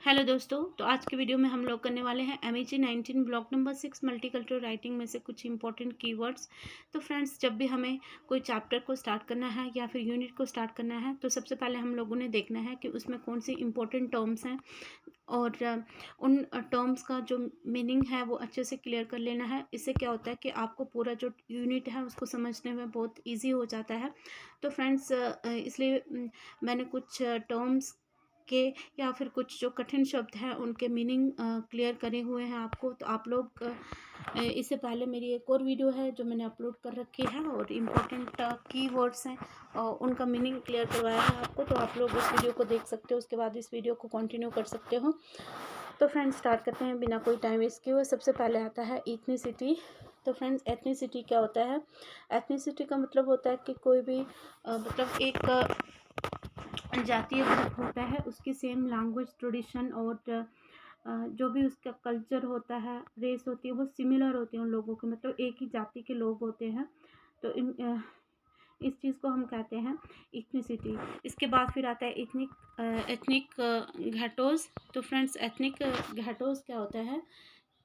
Hello दोस्तों। तो आज के वीडियो में हम लोग करने वाले हैं MEG 19 block number 6 multicultural writing में से कुछ इंपॉर्टेंट कीवर्ड्स। तो फ्रेंड्स, जब भी हमें कोई चैप्टर को स्टार्ट करना है या फिर यूनिट को स्टार्ट करना है तो सबसे पहले हम लोगों ने देखना है कि उसमें कौन सी इंपॉर्टेंट टर्म्स हैं और उन टर्म्स का जो मीनिंग है वो अच्छे से क्लियर कर लेना है। इससे क्या होता है कि आपको पूरा जो यूनिट है उसको समझने में बहुत ईजी हो जाता है। तो फ्रेंड्स, इसलिए मैंने कुछ टर्म्स के या फिर कुछ जो कठिन शब्द हैं उनके मीनिंग क्लियर करे हुए हैं आपको। तो आप लोग इससे पहले मेरी एक और वीडियो है जो मैंने अपलोड कर रखी है और इम्पोर्टेंट कीवर्ड्स हैं उनका मीनिंग क्लियर करवाया है आपको। तो आप लोग उस वीडियो को देख सकते हो, उसके बाद इस वीडियो को कंटिन्यू कर सकते हो। तो फ्रेंड्स, स्टार्ट करते हैं बिना कोई टाइम वेस्ट किए हुए। सबसे पहले आता है इथनिसिटी। तो फ्रेंड्स, एथनिसिटी क्या होता है? एथनिसिटी का मतलब होता है कि कोई भी मतलब एक जातीय ग्रुप होता है, उसकी सेम लैंग्वेज, ट्रेडिशन और जो भी उसका कल्चर होता है, रेस होती है, वो सिमिलर होती है उन लोगों के, मतलब एक ही जाति के लोग होते हैं। तो इस चीज़ को हम कहते हैं इथनिसिटी। इसके बाद फिर आता है एथनिक घटोज। तो फ्रेंड्स, एथनिक घटोज क्या होता है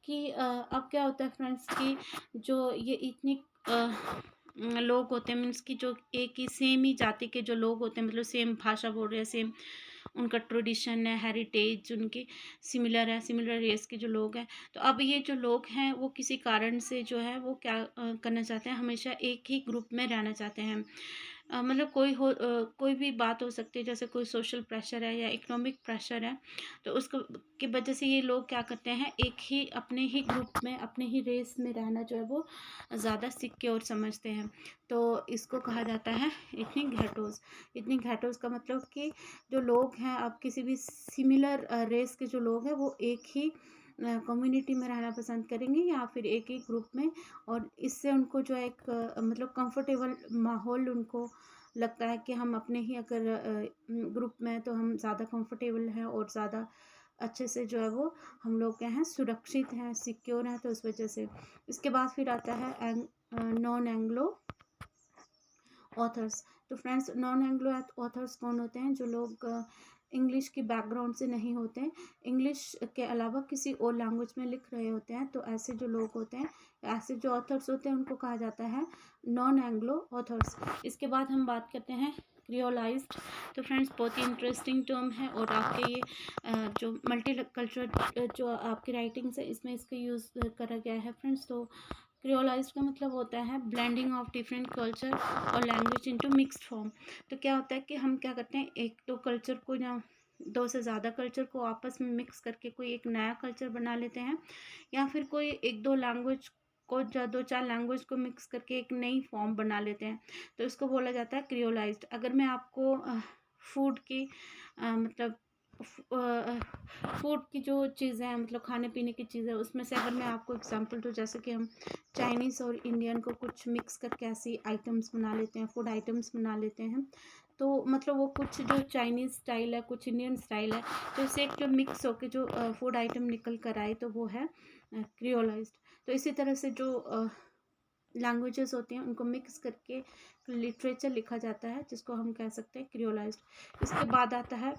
कि अब क्या होता है फ्रेंड्स कि जो ये इथनिक लोग होते हैं, मीन्स कि जो एक ही सेम ही जाति के जो लोग होते हैं, मतलब सेम भाषा बोल रहे हैं, सेम उनका ट्रेडिशन है, हेरिटेज उनकी सिमिलर है, सिमिलर रेस के जो लोग हैं। तो अब ये जो लोग हैं वो किसी कारण से जो है वो क्या करना चाहते हैं, हमेशा एक ही ग्रुप में रहना चाहते हैं। मतलब कोई भी बात हो सकती है, जैसे कोई सोशल प्रेशर है या इकोनॉमिक प्रेशर है, तो उसको की वजह से ये लोग क्या करते हैं, एक ही अपने ही ग्रुप में, अपने ही रेस में रहना जो है वो ज़्यादा सिक्योर समझते हैं। तो इसको कहा जाता है इथनिक घैटोज। इथनिक घैटोज का मतलब कि जो लोग हैं, अब किसी भी सिमिलर रेस के जो लोग हैं वो एक ही कम्युनिटी में रहना पसंद करेंगे या फिर एक ही ग्रुप में, और इससे उनको जो है एक मतलब कंफर्टेबल माहौल उनको लगता है कि हम अपने ही अगर ग्रुप में हैं तो हम ज़्यादा कंफर्टेबल हैं और ज़्यादा अच्छे से जो है वो हम लोग क्या हैं, सुरक्षित हैं, सिक्योर हैं। तो उस वजह से इसके बाद फिर आता है नॉन एंग्लो ऑथर्स। तो फ्रेंड्स, नॉन एंग्लो ऑथर्स कौन होते हैं? जो लोग इंग्लिश की बैकग्राउंड से नहीं होते हैं, इंग्लिश के अलावा किसी और लैंग्वेज में लिख रहे होते हैं, तो ऐसे जो लोग होते हैं, ऐसे जो ऑथर्स होते हैं उनको कहा जाता है नॉन एंग्लो ऑथर्स। इसके बाद हम बात करते हैं क्रियोलाइज्ड। तो फ्रेंड्स, बहुत ही इंटरेस्टिंग टर्म है और आपके ये जो मल्टी कल्चरल जो आपकी राइटिंग्स है इसमें इसका यूज़ करा गया है फ्रेंड्स। तो क्रियोलाइज्ड का मतलब होता है ब्लेंडिंग ऑफ डिफरेंट कल्चर और लैंग्वेज इनटू मिक्स्ड फॉर्म। तो क्या होता है कि हम क्या करते हैं, एक दो कल्चर को या दो से ज़्यादा कल्चर को आपस में मिक्स करके कोई एक नया कल्चर बना लेते हैं, या फिर कोई एक दो लैंग्वेज को या दो चार लैंग्वेज को मिक्स करके एक नई फॉर्म बना लेते हैं। तो इसको बोला जाता है क्रियोलाइज्ड। अगर मैं आपको फूड की मतलब फूड की जो चीज़ें हैं, मतलब खाने पीने की चीज़ें, उसमें से अगर मैं आपको एग्जांपल दूँ, जैसे कि हम चाइनीज़ और इंडियन को कुछ मिक्स करके ऐसी आइटम्स बना लेते हैं, फूड आइटम्स बना लेते हैं। तो मतलब वो कुछ जो चाइनीज़ स्टाइल है, कुछ इंडियन स्टाइल है, तो इससे एक जो मिक्स होकर जो फूड आइटम निकल कर आए तो वो है क्रियोलाइज्ड। तो इसी तरह से जो लैंग्वेजेस होती हैं उनको मिक्स करके लिटरेचर लिखा जाता है, जिसको हम कह सकते हैं क्रियोलाइज्ड। इसके बाद आता है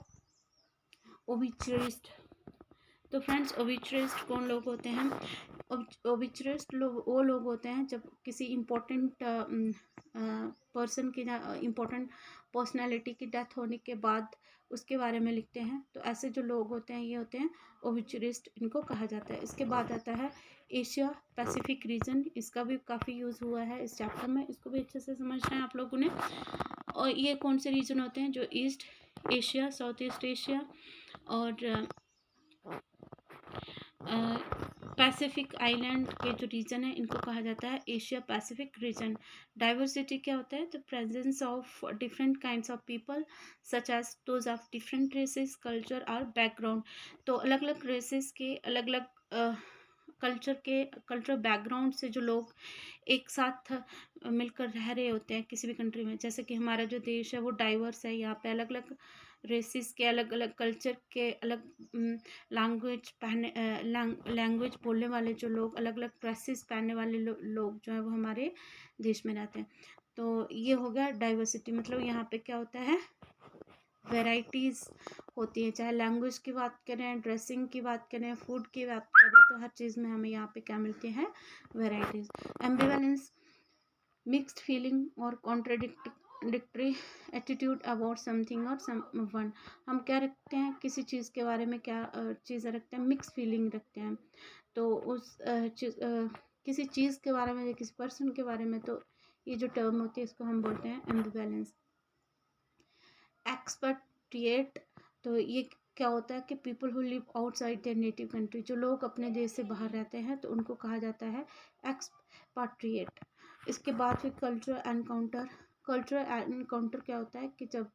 ओबिचुरिस्ट। तो फ्रेंड्स, ओबिचुरिस्ट कौन लोग होते हैं? ओबिचुरिस्ट लोग वो लोग होते हैं जब किसी इम्पोर्टेंट पर्सन की, इम्पोर्टेंट पर्सनालिटी की डेथ होने के बाद उसके बारे में लिखते हैं। तो ऐसे जो लोग होते हैं ये होते हैं ओबिचुरिस्ट, इनको कहा जाता है। इसके बाद आता है एशिया पैसिफिक रीजन। इसका भी काफ़ी यूज़ हुआ है इस चैप्टर में, इसको भी अच्छे से समझना है आप लोगों ने। और ये कौन से रीजन होते हैं? जो east Asia, south east Asia और पैसिफिक आइलैंड के जो रीजन है इनको कहा जाता है एशिया पैसिफिक रीजन। डाइवर्सिटी क्या होता है? The presence of different kinds of people such as those of different races, culture और बैकग्राउंड। तो अलग अलग रेसेस के, अलग अलग कल्चर बैकग्राउंड से जो लोग एक साथ मिलकर रह रहे होते हैं किसी भी कंट्री में, जैसे कि हमारा जो देश है वो डाइवर्स है, यहाँ पे अलग अलग रेसिस के, अलग अलग कल्चर के, अलग लैंग्वेज बोलने वाले जो लोग, अलग अलग ड्रेसेस पहनने वाले लोग जो है वो हमारे देश में रहते हैं। तो ये हो गया डाइवर्सिटी। मतलब यहाँ पे क्या होता है, वैराइटीज़ होती है, चाहे लैंग्वेज की बात करें, ड्रेसिंग की बात करें, फूड की बात करें, तो हर चीज़ में हमें यहाँ पे क्या मिलती है, वैराइटीज़। एम्बिवेलेंस, मिक्स्ड फीलिंग और कॉन्ट्रडिक्टरी एटीट्यूड अबाउट समथिंग और समवन। हम क्या रखते हैं, किसी चीज़ के बारे में क्या चीज़ें रखते हैं, मिक्स फीलिंग रखते हैं। तो उस किसी चीज़ के बारे में या किसी पर्सन के बारे में, तो ये जो टर्म होती है इसको हम बोलते हैं एम्बिवेलेंस। एक्सपेट्रिएट, तो ये क्या होता है कि people who live outside there native country, जो लोग अपने देश से बाहर रहते हैं तो उनको कहा जाता है एक्सपेट्रिएट। इसके बाद फिर कल्चरल एनकाउंटर। कल्चरल एनकाउंटर क्या होता है कि जब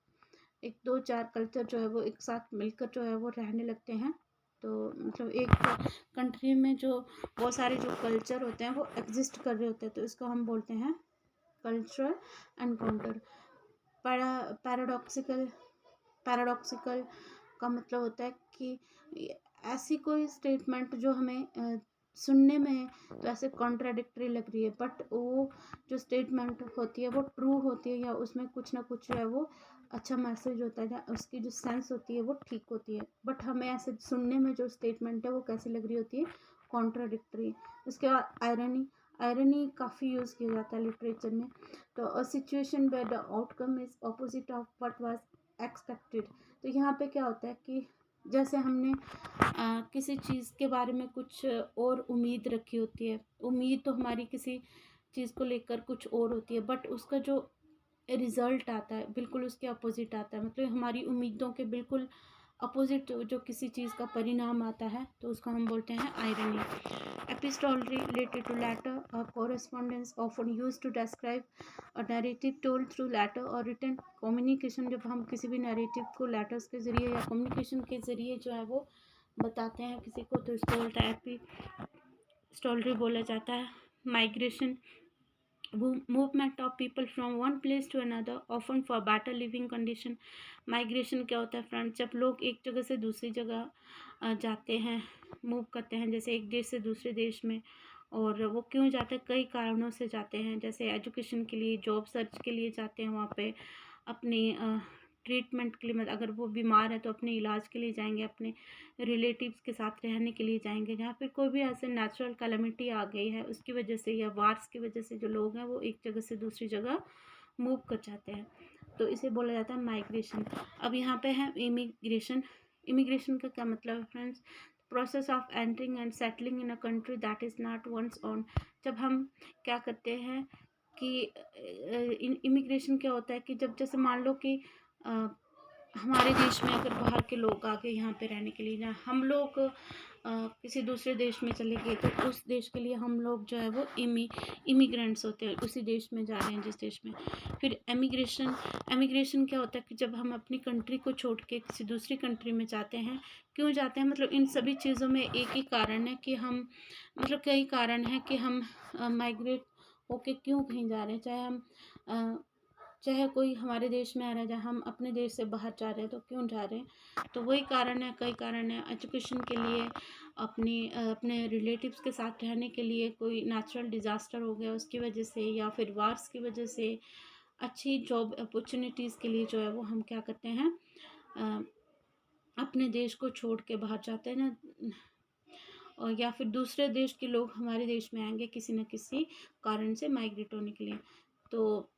एक दो चार कल्चर जो है वो एक साथ मिलकर जो है वो रहने लगते हैं, तो मतलब एक कंट्री में जो बहुत सारे जो कल्चर होते हैं वो एग्जिस्ट कर रहे होते हैं, तो इसको हम बोलते हैं कल्चरल एनकाउंटर। पैराडॉक्सिकल, पैराडॉक्सिकल का मतलब होता है कि ऐसी कोई स्टेटमेंट जो हमें सुनने में तो ऐसे कॉन्ट्राडिक्टरी लग रही है, बट वो जो स्टेटमेंट होती है वो ट्रू होती है, या उसमें कुछ ना कुछ जो है वो अच्छा मैसेज होता है, या उसकी जो सेंस होती है वो ठीक होती है, बट हमें ऐसे सुनने में जो स्टेटमेंट है वो कैसी लग रही होती है, कॉन्ट्राडिक्टरी। उसके बाद आयरनी, आयरनी काफ़ी यूज़ किया जाता है लिटरेचर में। तो a situation where the outcome is opposite of what was expected. तो यहाँ पे क्या होता है कि जैसे हमने किसी चीज़ के बारे में कुछ और उम्मीद रखी होती है, उम्मीद तो हमारी किसी चीज़ को लेकर कुछ और होती है, बट उसका जो रिज़ल्ट आता है बिल्कुल उसके अपोजिट आता है, मतलब हमारी उम्मीदों के बिल्कुल अपोजिट जो किसी चीज़ का परिणाम आता है, तो उसको हम बोलते हैं irony. Epistolary related to letter और correspondence often used to describe a narrative told through letter और रिटन कम्युनिकेशन। जब हम किसी भी नैरेटिव को लेटर्स के ज़रिए या कम्युनिकेशन के ज़रिए जो है वो बताते हैं किसी को, तो इसको बोलता है एपिस्टोलरी बोला जाता है। Migration, movement of people from one place to another often for better living condition. Migration क्या होता है फ्रेंड्स, जब लोग एक जगह से दूसरी जगह जाते हैं, मूव करते हैं, जैसे एक देश से दूसरे देश में, और वो क्यों जाते हैं, कई कारणों से जाते हैं, जैसे एजुकेशन के लिए, जॉब सर्च के लिए जाते हैं वहाँ पे, अपनी ट्रीटमेंट के लिए, मतलब अगर वो बीमार है तो अपने इलाज के लिए जाएंगे, अपने रिलेटिव्स के साथ रहने के लिए जाएंगे। जहाँ पे कोई भी ऐसे नेचुरल कैलेमिटी आ गई है उसकी वजह से या वार्स की वजह से जो लोग हैं वो एक जगह से दूसरी जगह मूव कर जाते हैं, तो इसे बोला जाता है माइग्रेशन। अब यहाँ पे है इमिग्रेशन। इमिग्रेशन का क्या मतलब है friends, process of entering and settling in a country that is not one's own. जब हम क्या करते हैं कि इमिग्रेशन क्या होता है कि जब जैसे मान लो कि हमारे देश में अगर बाहर के लोग आ गए यहाँ पे रहने के लिए, ना हम लोग किसी दूसरे देश में चले गए, तो उस देश के लिए हम लोग जो है वो इमिग्रेंट्स होते हैं, उसी देश में जा रहे हैं जिस देश में। फिर एमिग्रेशन, एमिग्रेशन क्या होता है कि जब हम अपनी कंट्री को छोड़ के किसी दूसरी कंट्री में जाते हैं, क्यों जाते हैं, मतलब इन सभी चीज़ों में एक ही कारण है कि हम, मतलब कई कारण है कि हम माइग्रेट होके क्यों कहीं जा रहे हैं, चाहे कोई हमारे देश में आ रहा है, जहाँ हम अपने देश से बाहर जा रहे हैं तो क्यों जा रहे हैं, तो वही कारण है, कई कारण है। एजुकेशन के लिए, अपने रिलेटिव्स के साथ रहने के लिए, कोई नेचुरल डिज़ास्टर हो गया उसकी वजह से, या फिर वार्स की वजह से, अच्छी जॉब अपॉर्चुनिटीज़ के लिए जो है वो हम क्या करते हैं, अ, अपने देश को छोड़ के बाहर जाते हैं ना, और या फिर दूसरे देश के लोग हमारे देश में आएंगे किसी न किसी कारण से माइग्रेट होने के लिए। तो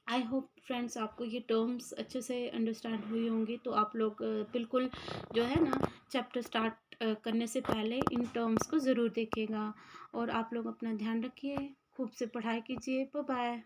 आई होप फ्रेंड्स आपको ये टर्म्स अच्छे से अंडरस्टैंड हुई होंगी, तो आप लोग बिल्कुल जो है ना चैप्टर स्टार्ट करने से पहले इन टर्म्स को ज़रूर देखिएगा, और आप लोग अपना ध्यान रखिए, खूब से पढ़ाई कीजिए। Bye bye.